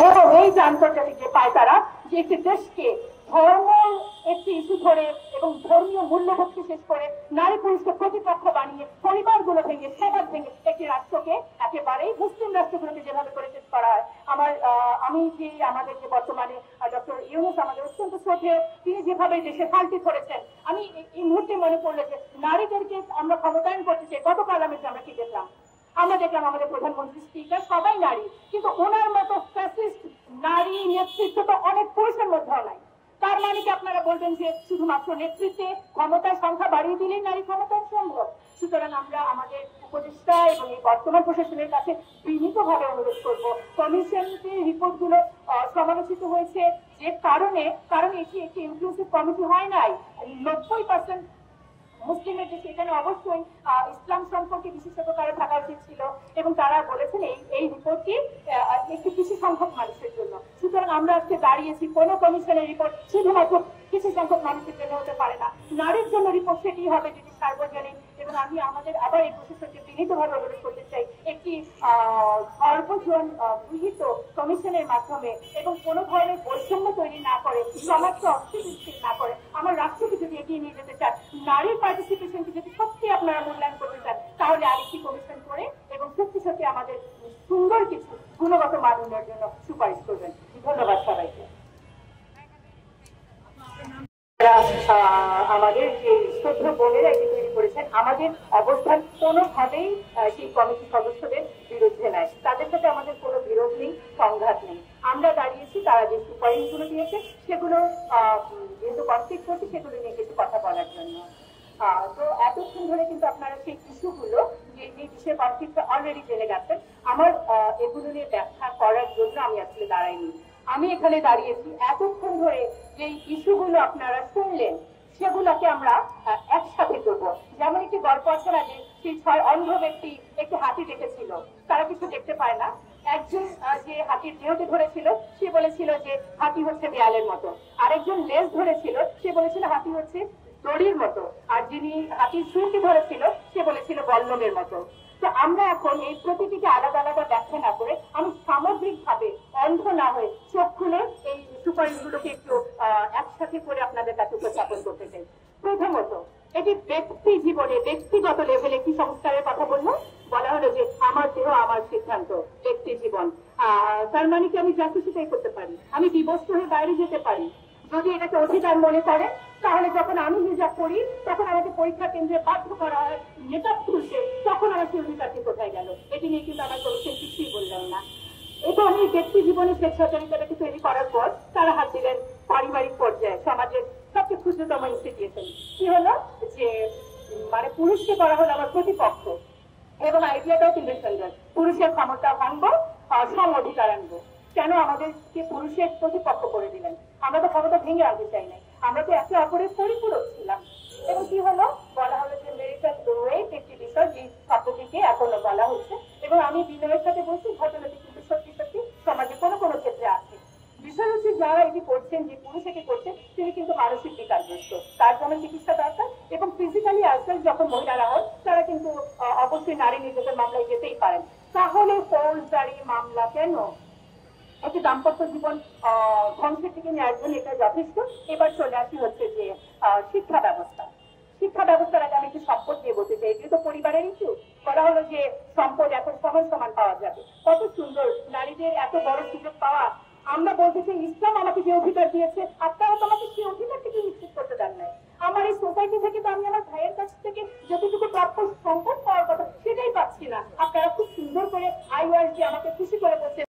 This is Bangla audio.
এবং এই যে আন্তর্জাতিক যে পায়তারা যে একটি দেশকে ধর্ম একটি ইস্যু ধরে এবং ধর্মীয় মূল্যবোধকে শেষ করে নারী পুরুষকে প্রতিপক্ষ বানিয়ে পরিবারগুলো ভেঙে সমাজ ভেঙে একটি রাষ্ট্রকে একেবারেই মুসলিম রাষ্ট্রগুলোকে যেভাবে করে শেষ করা হয়। আমি যে আমাদের যে বর্তমানে ডক্টর ইউনূস আমাদের অত্যন্ত শ্রদ্ধেয়, তিনি যেভাবে দেশে শান্তি ধরেছেন, আমি এই মুহূর্তে মনে পড়লো যে নারীদেরকে আমরা ক্ষমতায়ন করতে চাই। গতকাল আমরা কি দেখলাম? আমরা দেখলাম আমাদের প্রধানমন্ত্রী, স্পিকার সবাই নারী, কিন্তু ওনার মতো ফ্যাসিস্ট নারী নেতৃত্ব তো অনেক পুরুষের মধ্যেও নাই। তার মানে কি আপনারা বলবেন যে শুধুমাত্র নেতৃত্বে ক্ষমতার সংখ্যা বাড়িয়ে দিলেই নারী ক্ষমতায়ন সম্ভব? সুতরাং আমরা আমাদের উপদেষ্টা এবং এই বর্তমান প্রশাসনের কাছে বিনীতভাবে অনুরোধ করবো, কমিশনের রিপোর্ট গুলো সমালোচিত হয়েছে যে কারণ এটি একটি ইনক্লুসিভ কমিটি হয় নাই। 90% মুসলিমের দেশে, এখানে অবশ্যই ইসলাম সম্পর্কে বিশেষজ্ঞ কারো থাকা উচিত ছিল, এবং তারা বলেছেন এই রিপোর্টটি একটি কিছু সংখ্যক মানুষের জন্য। সুতরাং আমরা আজকে দাঁড়িয়েছি, কোন কমিশনের রিপোর্ট শুধুমাত্র কিছু সংখ্যক মানুষের জন্য হতে পারে না, নারীর জন্য রিপোর্ট সেটি হবে যেটি সার্বজনীন। এবং আমি আমাদের আবার এই প্রশাসনকে বিনীতভাবে অনুরোধ করতে চাই, একটি সর্বজন গৃহীত কমিশনের মাধ্যমে এবং কোনো ধরনের বৈষম্য তৈরি না করে, সমাজকে অস্থিতিশীল না করে, আমার রাষ্ট্রকে যদি এগিয়ে নিয়ে যেতে চান, নারীর পার্টিসিপেশনকে যদি সত্যি আপনারা মূল্যায়ন করতে চান, তাহলে আরেকটি কমিশন করে এবং সত্যি সত্যি আমাদের সুন্দর কিছু গুণগত মান উন্নয়নের জন্য সুপারিশ করবেন। ধন্যবাদ সবাইকে। আমাদের যে শ্রদ্ধা বোনেরা এটি তৈরি করেছেন, আমাদের অবস্থান কোনোভাবেই সেই কমিটি সদস্যদের বিরুদ্ধে নাই, তাদের সাথে আমাদের কোনো বিরোধ নেই, সংঘাত নেই। আমরা দাঁড়িয়েছি তারা যে সুপারিশগুলো দিয়েছে সেগুলো যেহেতু কনফ্লিক্ট করছে, সেগুলো নিয়ে কিছু কথা বলার জন্য। তো এতক্ষণ ধরে কিন্তু আপনারা সেই ইস্যুগুলো যে বিষয়ে কনফ্লিক্ট অলরেডি জেনে গেছেন। আমার এগুলো নিয়ে ব্যাখ্যা করার জন্য আমি আসলে দাঁড়াইনি, আমি এখানে দাঁড়িয়েছি এতক্ষণ ধরে যে ইস্যুগুলো আপনারা শুনলেন সেগুলোকে আমরা একসাথে করবো। যেমন একটি গল্প আছে না, যে সেই 6 অন্ধ ব্যক্তি একটি হাতি দেখেছিল, তারা কিছু দেখতে পায় না। একজন যে হাতির দেহকে ধরেছিল সে বলেছিল যে হাতি হচ্ছে দেয়ালের মতো, আরেকজন লেজ ধরেছিল সে বলেছিল হাতি হচ্ছে দড়ির মতো, আর যিনি হাতির সুরকে ধরেছিল সে বলেছিল বল্লমের মতো। তো আমরা এখন এই প্রতিটিকে আলাদা আলাদা ব্যাখ্যা না করে আমি সামগ্রিক ভাবে অন্ধ না হয়ে চোখ খুলে এই সুপারিশগুলোকে একটু একসাথে করে আপনাদের কাছে উপস্থাপন করতে চাই। প্রথমত, এটি ব্যক্তি জীবনে ব্যক্তিগত লেভেলে কি সংস্কারের কথা বলা হলো যে আমার দেহ আমার সিদ্ধান্ত, ব্যক্তি জীবন। তার মানে কি আমি যা খুশি তাই করতে পারি, আমি বিবস্ত্র হয়ে বাইরে যেতে পারি। যদি এটাকে অধিকার মনে করে, তাহলে যখন আমি হিজাব করি তখন আমাকে পরীক্ষা কেন্দ্রে বাধ্য করা হয় নেকাব খুলতে, তখন আমার সেই অধিকারটি কোথায় গেল? এটি নিয়ে কিন্তু আমার কমিশন কিছুই বললেন না। এবং এই ব্যক্তি জীবনে স্বেচ্ছাচারিতাটাকে তৈরি করার পর তারা হাত দিলেন পারিবারিক পর্যায়ে, সমাজের সবচেয়ে ক্ষুদ্রতম ইনস্টিটিউশন। কি হলো যে মানে পুরুষকে করা হলো আমার প্রতিপক্ষ, এবং আইডিয়াটাও কিন্তু সুন্দর, পুরুষের ক্ষমতা ভাঙবো, সম অধিকার আনবো। কেন আমাদেরকে পুরুষের প্রতিপক্ষ করে দিলেন? আমরা তো ক্ষমতা ভেঙে আনতে চাই নাই, আমরা তো একে অপরের পরিপূরক ছিলাম। এবং কি হলো, বলা হলো যে মেরিটাল রেট একটি বিষয়, যে শব্দটিকে এখনো বলা হচ্ছে। এবং আমি বিনয়ের সাথে বলছি, ঘটনাটি কিন্তু সত্যি সত্যি সমাজে কোনো কোনো ক্ষেত্রে আছে। বিষয় হচ্ছে যারা এটি করছেন, যে পুরুষ এটি করছেন, তিনি কিন্তু মানসিক বিকারগ্রস্ত, তার জন্য চিকিৎসা দরকার। এবং ফিজিক্যালি অ্যাসাল্ট যখন মহিলারা হয়, তারা কিন্তু অবশ্যই নারী নির্যাতন মামলায় যেতেই পারেন। তাহলে ফৌজদারি মামলা কেন? একটি দাম্পত্য জীবন ধ্বংসের থেকে নেওয়ার জন্য এটা যথেষ্ট। এবার চলে আসি হচ্ছে যে শিক্ষা ব্যবস্থা। শিক্ষা ব্যবস্থার আগে আমি একটু সম্পদ দিয়ে বলতে চাই, এটি তো পরিবারের ইস্যু। বলা হলো যে সম্পদ এখন সমান সমান পাওয়া যাবে, কত সুন্দর, নারীদের এত বড় সুযোগ পাওয়া। আমরা বলতে চাই ইসলাম আমাকে যে অধিকার দিয়েছে, আপনারা তো আমাকে সেই অধিকারটিকে নিশ্চিত করতে দেন নাই। আমার এই সোসাইটি থেকে তো আমি আমার ভাইয়ের কাছ থেকে যতটুকু প্রাপ্য সম্পদ পাওয়ার কথা সেটাই পাচ্ছি না। আপনারা খুব সুন্দর করে আইওয়াইজ আমাকে খুশি করে বলছেন